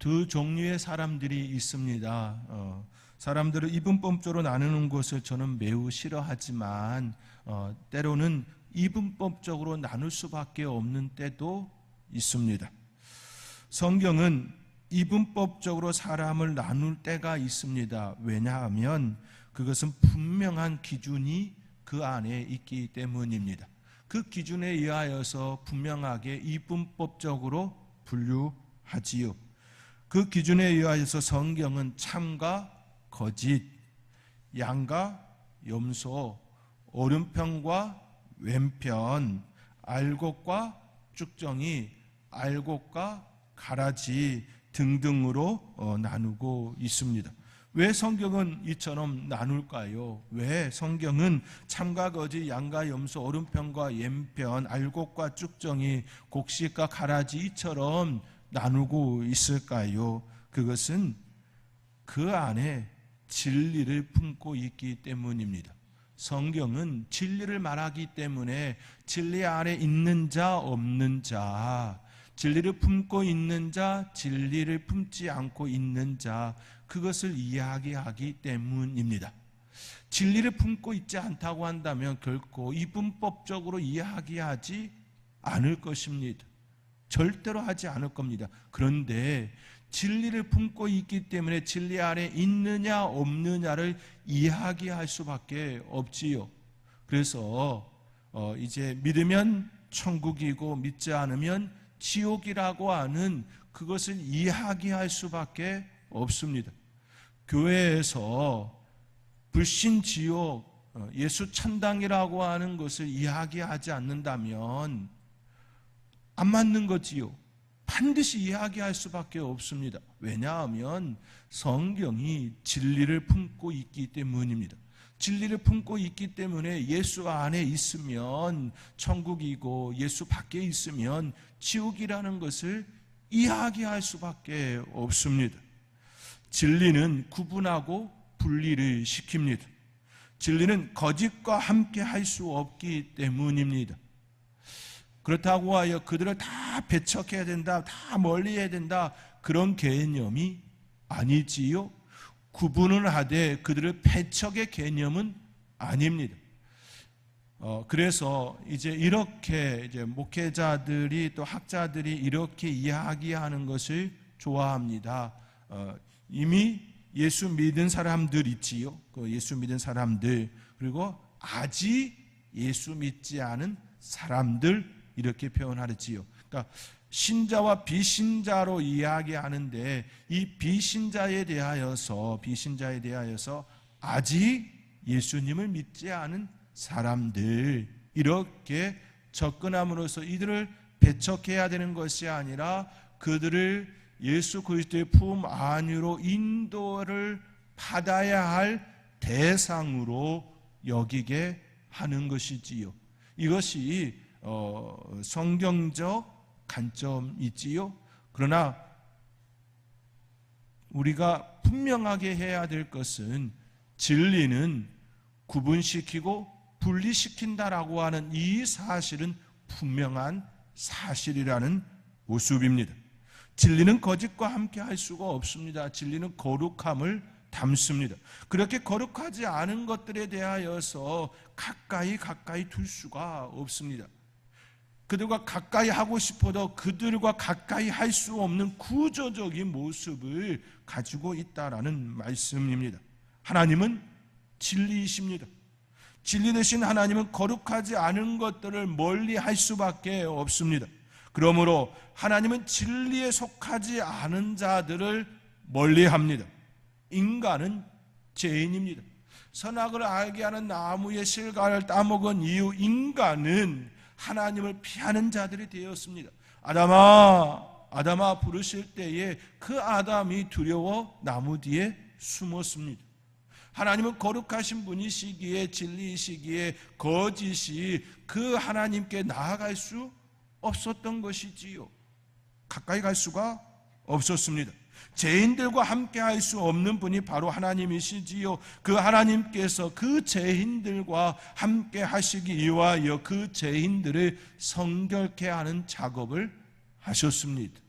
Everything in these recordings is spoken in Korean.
두 종류의 사람들이 있습니다. 사람들을 이분법적으로 나누는 것을 저는 매우 싫어하지만 때로는 이분법적으로 나눌 수밖에 없는 때도 있습니다. 성경은 이분법적으로 사람을 나눌 때가 있습니다. 왜냐하면 그것은 분명한 기준이 그 안에 있기 때문입니다. 그 기준에 의하여서 분명하게 이분법적으로 분류하지요. 그 기준에 의하여서 성경은 참과 거짓, 양과 염소, 오른편과 왼편, 알곡과 쭉정이, 알곡과 가라지 등등으로 나누고 있습니다. 왜 성경은 이처럼 나눌까요? 왜 성경은 참과 거짓, 양과 염소, 오른편과 왼편, 알곡과 쭉정이, 곡식과 가라지 이처럼 나누고 있을까요? 그것은 그 안에 진리를 품고 있기 때문입니다. 성경은 진리를 말하기 때문에 진리 안에 있는 자, 없는 자, 진리를 품고 있는 자, 진리를 품지 않고 있는 자, 그것을 이야기하기 때문입니다. 진리를 품고 있지 않다고 한다면 결코 이분법적으로 이야기하지 않을 것입니다. 절대로 하지 않을 겁니다. 그런데 진리를 품고 있기 때문에 진리 안에 있느냐 없느냐를 이야기할 수밖에 없지요. 그래서 이제 믿으면 천국이고 믿지 않으면 지옥이라고 하는 그것을 이야기할 수밖에 없습니다. 교회에서 불신지옥, 예수 천당이라고 하는 것을 이야기하지 않는다면 안 맞는 거지요. 반드시 이야기할 수밖에 없습니다. 왜냐하면 성경이 진리를 품고 있기 때문입니다. 진리를 품고 있기 때문에 예수 안에 있으면 천국이고 예수 밖에 있으면 지옥이라는 것을 이야기할 수밖에 없습니다. 진리는 구분하고 분리를 시킵니다. 진리는 거짓과 함께 할 수 없기 때문입니다. 그렇다고 하여 그들을 다 배척해야 된다, 다 멀리해야 된다, 그런 개념이 아니지요. 구분을 하되 그들을 배척의 개념은 아닙니다. 그래서 이제 이렇게 이제 목회자들이 또 학자들이 이렇게 이야기하는 것을 좋아합니다. 이미 예수 믿은 사람들 있지요. 그 예수 믿은 사람들, 그리고 아직 예수 믿지 않은 사람들, 이렇게 표현하지요. 그러니까 신자와 비신자로 이야기하는데 이 비신자에 대하여서 아직 예수님을 믿지 않은 사람들, 이렇게 접근함으로써 이들을 배척해야 되는 것이 아니라 그들을 예수 그리스도의 품 안으로 인도를 받아야 할 대상으로 여기게 하는 것이지요. 이것이 성경적 관점이지요. 그러나 우리가 분명하게 해야 될 것은 진리는 구분시키고 분리시킨다라고 하는 이 사실은 분명한 사실이라는 모습입니다. 진리는 거짓과 함께 할 수가 없습니다. 진리는 거룩함을 담습니다. 그렇게 거룩하지 않은 것들에 대하여서 가까이 둘 수가 없습니다. 그들과 가까이 하고 싶어도 그들과 가까이 할 수 없는 구조적인 모습을 가지고 있다라는 말씀입니다. 하나님은 진리이십니다. 진리 되신 하나님은 거룩하지 않은 것들을 멀리 할 수밖에 없습니다. 그러므로 하나님은 진리에 속하지 않은 자들을 멀리합니다. 인간은 죄인입니다. 선악을 알게 하는 나무의 실과를 따먹은 이후 인간은 하나님을 피하는 자들이 되었습니다. 아담아 부르실 때에 그 아담이 두려워 나무 뒤에 숨었습니다. 하나님은 거룩하신 분이시기에, 진리이시기에 거짓이 그 하나님께 나아갈 수 없었던 것이지요. 가까이 갈 수가 없었습니다. 죄인들과 함께 할 수 없는 분이 바로 하나님이시지요. 그 하나님께서 그 죄인들과 함께 하시기 위하여 그 죄인들을 성결케 하는 작업을 하셨습니다.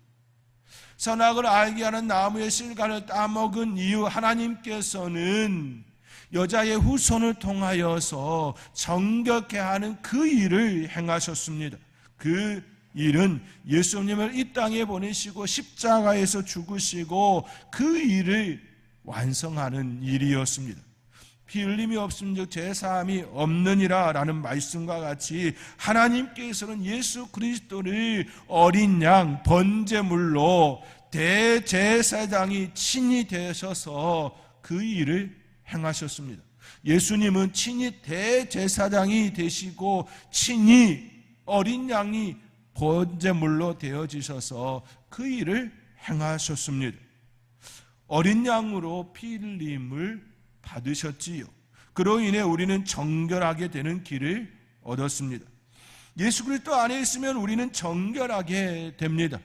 선악을 알게 하는 나무의 실과를 따먹은 이후 하나님께서는 여자의 후손을 통하여서 정결케 하는 그 일을 행하셨습니다. 그 일은 예수님을 이 땅에 보내시고 십자가에서 죽으시고 그 일을 완성하는 일이었습니다. 피 흘림이 없음즉 제사함이 없느니라 라는 말씀과 같이 하나님께서는 예수 그리스도를 어린 양 번제물로 대제사장이 친히 되셔서 그 일을 행하셨습니다. 예수님은 친히 대제사장이 되시고 친히 어린 양이 번제물로 되어지셔서 그 일을 행하셨습니다. 어린 양으로 피 흘림을 받으셨지요. 그로 인해 우리는 정결하게 되는 길을 얻었습니다. 예수 그리스도 안에 있으면 우리는 정결하게 됩니다.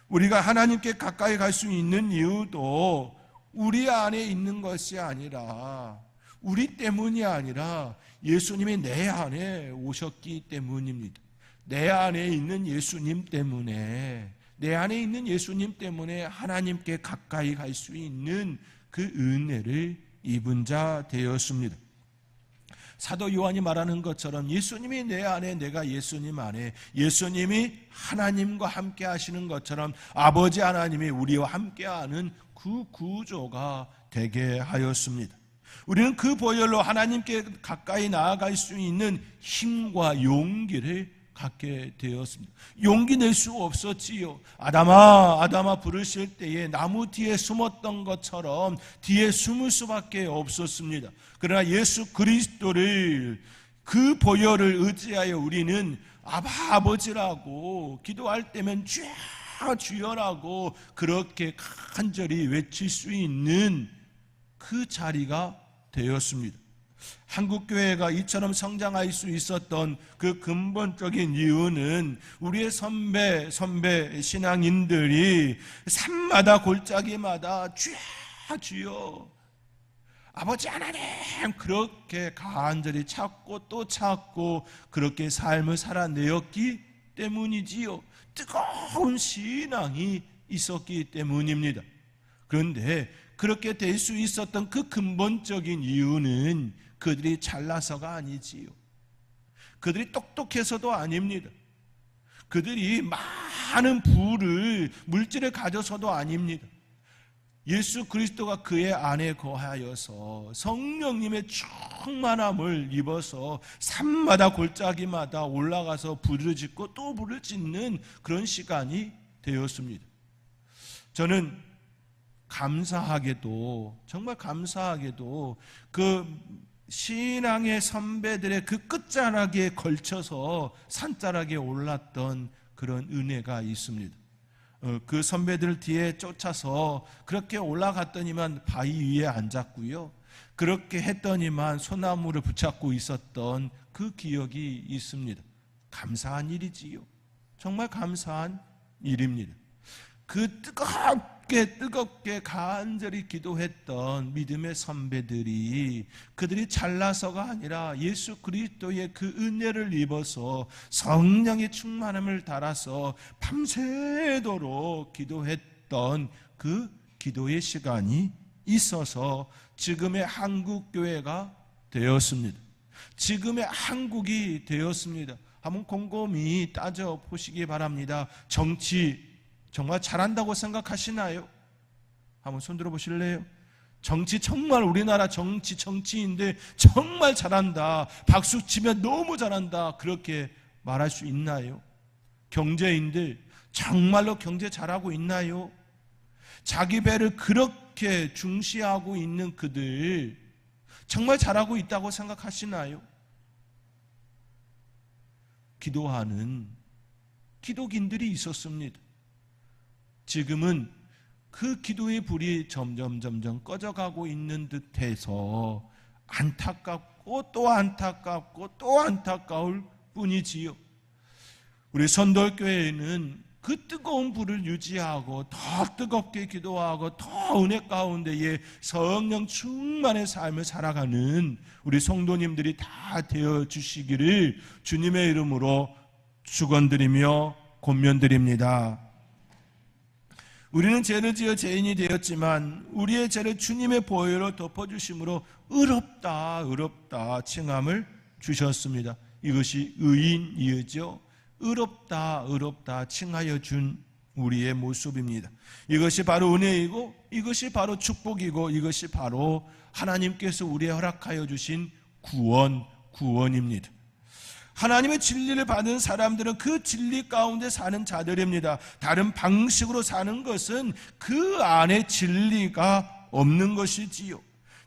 우리가 하나님께 가까이 갈 수 있는 이유도 우리 안에 있는 것이 아니라, 우리 때문이 아니라 예수님이 내 안에 오셨기 때문입니다. 내 안에 있는 예수님 때문에, 내 안에 있는 예수님 때문에 하나님께 가까이 갈 수 있는 그 은혜를 입은 자 되었습니다. 사도 요한이 말하는 것처럼 예수님이 내 안에, 내가 예수님 안에, 예수님이 하나님과 함께 하시는 것처럼 아버지 하나님이 우리와 함께하는 그 구조가 되게 하였습니다. 우리는 그 보혈로 하나님께 가까이 나아갈 수 있는 힘과 용기를 갖게 되었습니다. 용기 낼 수 없었지요. 아담아, 아담아 부르실 때에 나무 뒤에 숨었던 것처럼 뒤에 숨을 수밖에 없었습니다. 그러나 예수 그리스도를, 그 보혈을 의지하여 우리는 아버지라고 기도할 때면 주여라고 그렇게 간절히 외칠 수 있는 그 자리가 되었습니다. 한국교회가 이처럼 성장할 수 있었던 그 근본적인 이유는 우리의 선배 신앙인들이 산마다 골짜기마다 주여 아버지 하나님 그렇게 간절히 찾고 또 찾고 그렇게 삶을 살아내었기 때문이지요. 뜨거운 신앙이 있었기 때문입니다. 그런데 그렇게 될 수 있었던 그 근본적인 이유는 그들이 잘나서가 아니지요. 그들이 똑똑해서도 아닙니다. 그들이 많은 물질을 가져서도 아닙니다. 예수 그리스도가 그의 안에 거하여서 성령님의 충만함을 입어서 산마다 골짜기마다 올라가서 불을 짓고 또 불을 짓는 그런 시간이 되었습니다. 저는 감사하게도, 정말 감사하게도 그 신앙의 선배들의 그 끝자락에 걸쳐서 산자락에 올랐던 그런 은혜가 있습니다. 그 선배들 뒤에 쫓아서 그렇게 올라갔더니만 바위 위에 앉았고요. 그렇게 했더니만 소나무를 붙잡고 있었던 그 기억이 있습니다. 감사한 일이지요. 정말 감사한 일입니다. 그 뜨겁게 간절히 기도했던 믿음의 선배들이, 그들이 잘나서가 아니라 예수 그리스도의 그 은혜를 입어서 성령의 충만함을 따라서 밤새도록 기도했던 그 기도의 시간이 있어서 지금의 한국교회가 되었습니다. 지금의 한국이 되었습니다. 한번 곰곰이 따져보시기 바랍니다. 정치 정말 잘한다고 생각하시나요? 한번 손 들어보실래요? 정치 정말 우리나라 정치인데 정말 잘한다, 박수 치면 너무 잘한다, 그렇게 말할 수 있나요? 경제인들 정말로 경제 잘하고 있나요? 자기 배를 그렇게 중시하고 있는 그들 정말 잘하고 있다고 생각하시나요? 기도하는 기독인들이 있었습니다. 지금은 그 기도의 불이 점점 꺼져가고 있는 듯해서 안타깝고 또 안타깝고 또 안타까울 뿐이지요. 우리 선돌교회는 그 뜨거운 불을 유지하고 더 뜨겁게 기도하고 더 은혜 가운데에 성령 충만의 삶을 살아가는 우리 성도님들이 다 되어주시기를 주님의 이름으로 축원드리며 권면드립니다. 우리는 죄를 지어 죄인이 되었지만 우리의 죄를 주님의 보혈로 덮어주심으로 의롭다 의롭다 칭함을 주셨습니다. 이것이 의인이죠. 의롭다 의롭다 칭하여 준 우리의 모습입니다. 이것이 바로 은혜이고 이것이 바로 축복이고 이것이 바로 하나님께서 우리에 허락하여 주신 구원입니다. 하나님의 진리를 받은 사람들은 그 진리 가운데 사는 자들입니다. 다른 방식으로 사는 것은 그 안에 진리가 없는 것이지요.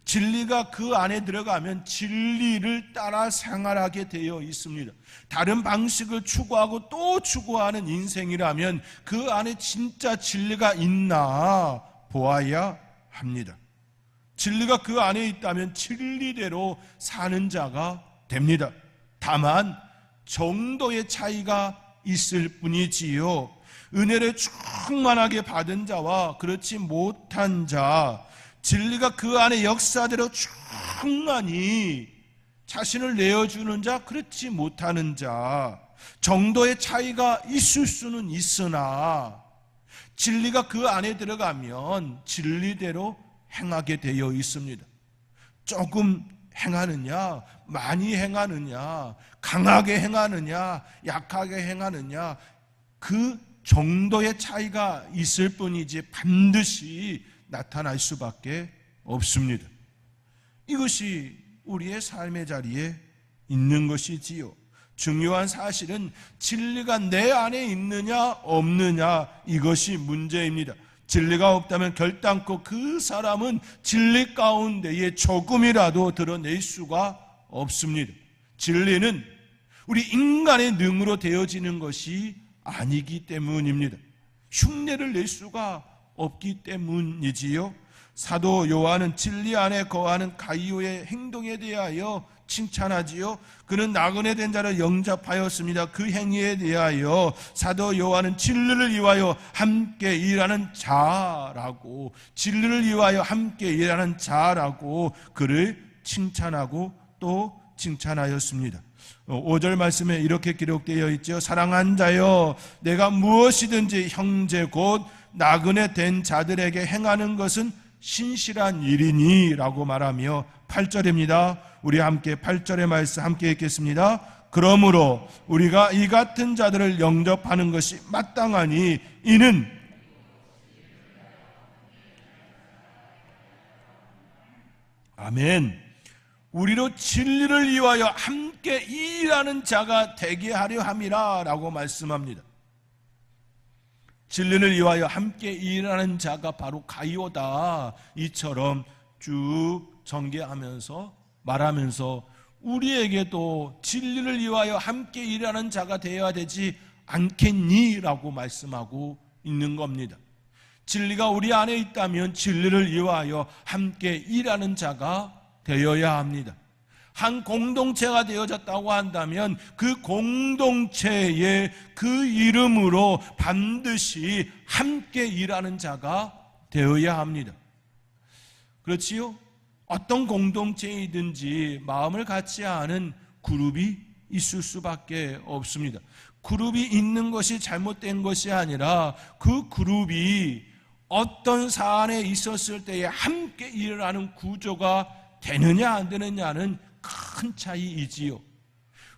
진리가 그 안에 들어가면 진리를 따라 생활하게 되어 있습니다. 다른 방식을 추구하고 또 추구하는 인생이라면 그 안에 진짜 진리가 있나 보아야 합니다. 진리가 그 안에 있다면 진리대로 사는 자가 됩니다. 다만 정도의 차이가 있을 뿐이지요. 은혜를 충만하게 받은 자와 그렇지 못한 자, 진리가 그 안에 역사대로 충만히 자신을 내어주는 자, 그렇지 못하는 자, 정도의 차이가 있을 수는 있으나 진리가 그 안에 들어가면 진리대로 행하게 되어 있습니다. 조금 행하느냐, 많이 행하느냐, 강하게 행하느냐, 약하게 행하느냐, 그 정도의 차이가 있을 뿐이지 반드시 나타날 수밖에 없습니다. 이것이 우리의 삶의 자리에 있는 것이지요. 중요한 사실은 진리가 내 안에 있느냐 없느냐, 이것이 문제입니다. 진리가 없다면 결단코 그 사람은 진리 가운데에 조금이라도 드러낼 수가 없습니다. 진리는 우리 인간의 능으로 되어지는 것이 아니기 때문입니다. 흉내를 낼 수가 없기 때문이지요. 사도 요한은 진리 안에 거하는 가이오의 행동에 대하여 칭찬하지요. 그는 나그네 된 자를 영접하였습니다. 그 행위에 대하여 사도 요한은 진리를 위하여 함께 일하는 자라고, 진리를 위하여 함께 일하는 자라고 그를 칭찬하고 또 칭찬하였습니다. 5절 말씀에 이렇게 기록되어 있죠. 사랑한 자여, 내가 무엇이든지 형제 곧 나그네 된 자들에게 행하는 것은 신실한 일이니 라고 말하며 8절입니다. 우리 함께 8절의 말씀 함께 읽겠습니다. 그러므로 우리가 이 같은 자들을 영접하는 것이 마땅하니 이는 아멘. 우리로 진리를 위하여 함께 일하는 자가 되게 하려 함이라 라고 말씀합니다. 진리를 위하여 함께 일하는 자가 바로 가이오다, 이처럼 쭉 전개하면서 말하면서 우리에게도 진리를 위하여 함께 일하는 자가 되어야 되지 않겠니? 라고 말씀하고 있는 겁니다. 진리가 우리 안에 있다면 진리를 위하여 함께 일하는 자가 되어야 합니다. 한 공동체가 되어졌다고 한다면 그 공동체의 그 이름으로 반드시 함께 일하는 자가 되어야 합니다. 그렇지요? 어떤 공동체이든지 마음을 같이 하는 그룹이 있을 수밖에 없습니다. 그룹이 있는 것이 잘못된 것이 아니라 그 그룹이 어떤 사안에 있었을 때에 함께 일하는 구조가 되느냐 안 되느냐는 큰 차이이지요.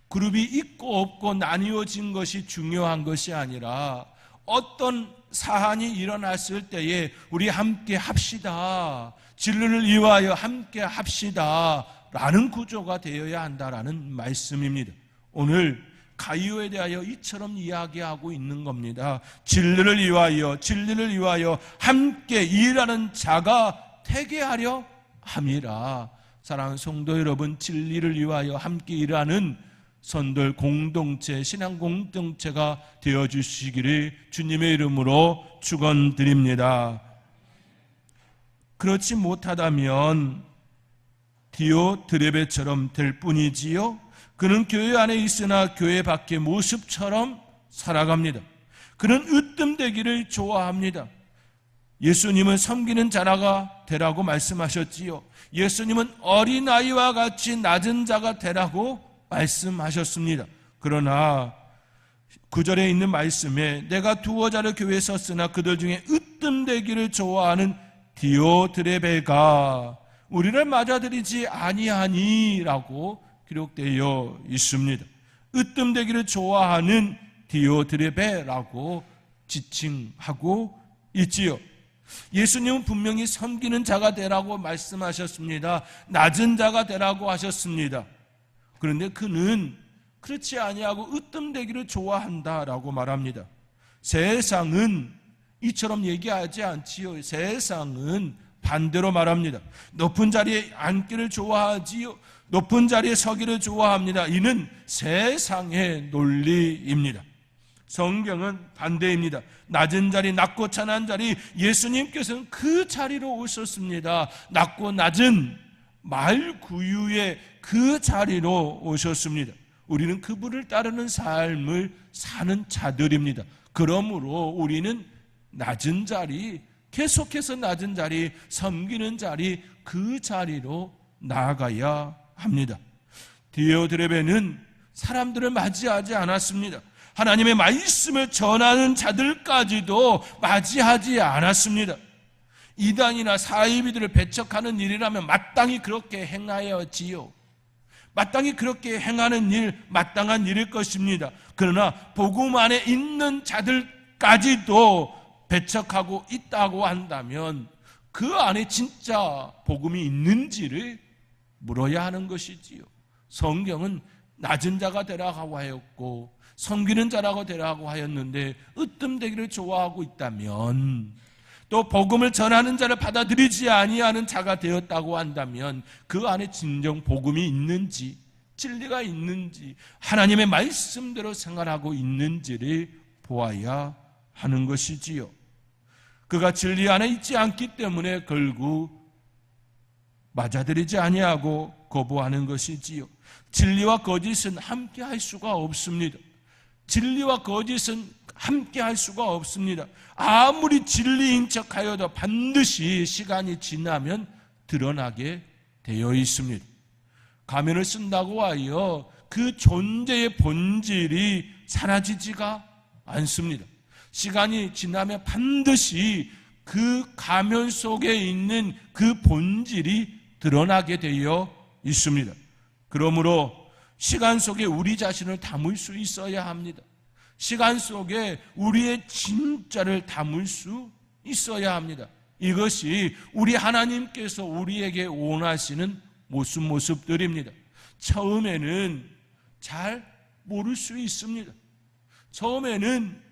그룹이 있고 없고 나뉘어진 것이 중요한 것이 아니라 어떤 사안이 일어났을 때에 우리 함께 합시다, 진리를 위하여 함께 합시다 라는 구조가 되어야 한다라는 말씀입니다. 오늘 가이오에 대하여 이처럼 이야기하고 있는 겁니다. 진리를 위하여 함께 일하는 자가 되게 하려 함이라. 사랑하는 성도 여러분, 진리를 위하여 함께 일하는 선들 공동체, 신앙 공동체가 되어주시기를 주님의 이름으로 축원드립니다. 그렇지 못하다면 디오드레베처럼 될 뿐이지요. 그는 교회 안에 있으나 교회 밖의 모습처럼 살아갑니다. 그는 으뜸되기를 좋아합니다. 예수님은 섬기는 자가 되라고 말씀하셨지요. 예수님은 어린아이와 같이 낮은 자가 되라고 말씀하셨습니다. 그러나 9절에 있는 말씀에 내가 두어 자를 교회에 썼으나 그들 중에 으뜸되기를 좋아하는 디오드레베가 우리를 맞아들이지 아니하니라고 기록되어 있습니다. 으뜸되기를 좋아하는 디오드레베라고 지칭하고 있지요. 예수님은 분명히 섬기는 자가 되라고 말씀하셨습니다. 낮은 자가 되라고 하셨습니다. 그런데 그는 그렇지 아니하고 으뜸되기를 좋아한다라고 말합니다. 세상은 이처럼 얘기하지 않지요. 세상은 반대로 말합니다. 높은 자리에 앉기를 좋아하지요. 높은 자리에 서기를 좋아합니다. 이는 세상의 논리입니다. 성경은 반대입니다. 낮은 자리, 낮고 찬한 자리, 예수님께서는 그 자리로 오셨습니다. 낮고 낮은 말구유의 그 자리로 오셨습니다. 우리는 그분을 따르는 삶을 사는 자들입니다. 그러므로 우리는 낮은 자리, 계속해서 낮은 자리, 섬기는 자리, 그 자리로 나아가야 합니다. 디오드레베는 사람들을 맞이하지 않았습니다. 하나님의 말씀을 전하는 자들까지도 맞이하지 않았습니다. 이단이나 사이비들을 배척하는 일이라면 마땅히 그렇게 행하여지요. 마땅히 그렇게 행하는 일, 마땅한 일일 것입니다. 그러나 복음 안에 있는 자들까지도 배척하고 있다고 한다면 그 안에 진짜 복음이 있는지를 물어야 하는 것이지요. 성경은 낮은 자가 되라고 하였고 섬기는 자라고 되라고 하였는데 으뜸되기를 좋아하고 있다면, 또 복음을 전하는 자를 받아들이지 아니하는 자가 되었다고 한다면 그 안에 진정 복음이 있는지, 진리가 있는지, 하나님의 말씀대로 생활하고 있는지를 보아야 하는 것이지요. 그가 진리 안에 있지 않기 때문에 결국 맞아들이지 아니하고 거부하는 것이지요. 진리와 거짓은 함께 할 수가 없습니다. 진리와 거짓은 함께 할 수가 없습니다. 아무리 진리인 척하여도 반드시 시간이 지나면 드러나게 되어 있습니다. 가면을 쓴다고 하여 그 존재의 본질이 사라지지가 않습니다. 시간이 지나면 반드시 그 가면 속에 있는 그 본질이 드러나게 되어 있습니다. 그러므로 시간 속에 우리 자신을 담을 수 있어야 합니다. 시간 속에 우리의 진짜를 담을 수 있어야 합니다. 이것이 우리 하나님께서 우리에게 원하시는 모습들입니다. 처음에는 잘 모를 수 있습니다. 처음에는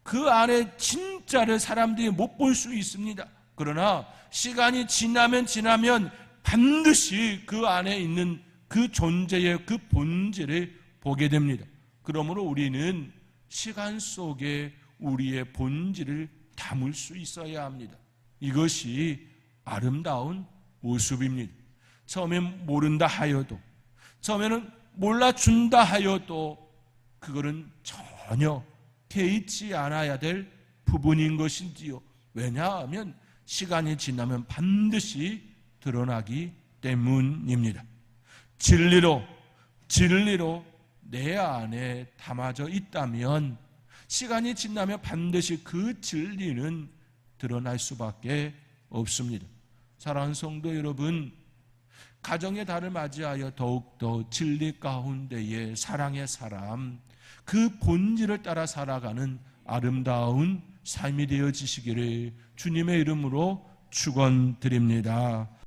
그 안에 진짜를 사람들이 못 볼 수 있습니다. 그러나 시간이 지나면 반드시 그 안에 있는 그 존재의 그 본질을 보게 됩니다. 그러므로 우리는 시간 속에 우리의 본질을 담을 수 있어야 합니다. 이것이 아름다운 모습입니다. 처음엔 모른다 하여도, 처음에는 몰라준다 하여도 그거는 전혀 개의치 않아야 될 부분인 것인지요. 왜냐하면 시간이 지나면 반드시 드러나기 때문입니다. 진리로 내 안에 담아져 있다면 시간이 지나면 반드시 그 진리는 드러날 수밖에 없습니다. 사랑하는 성도 여러분, 가정의 달을 맞이하여 더욱더 진리 가운데의 사랑의 사람, 그 본질을 따라 살아가는 아름다운 삶이 되어지시기를 주님의 이름으로 축원드립니다.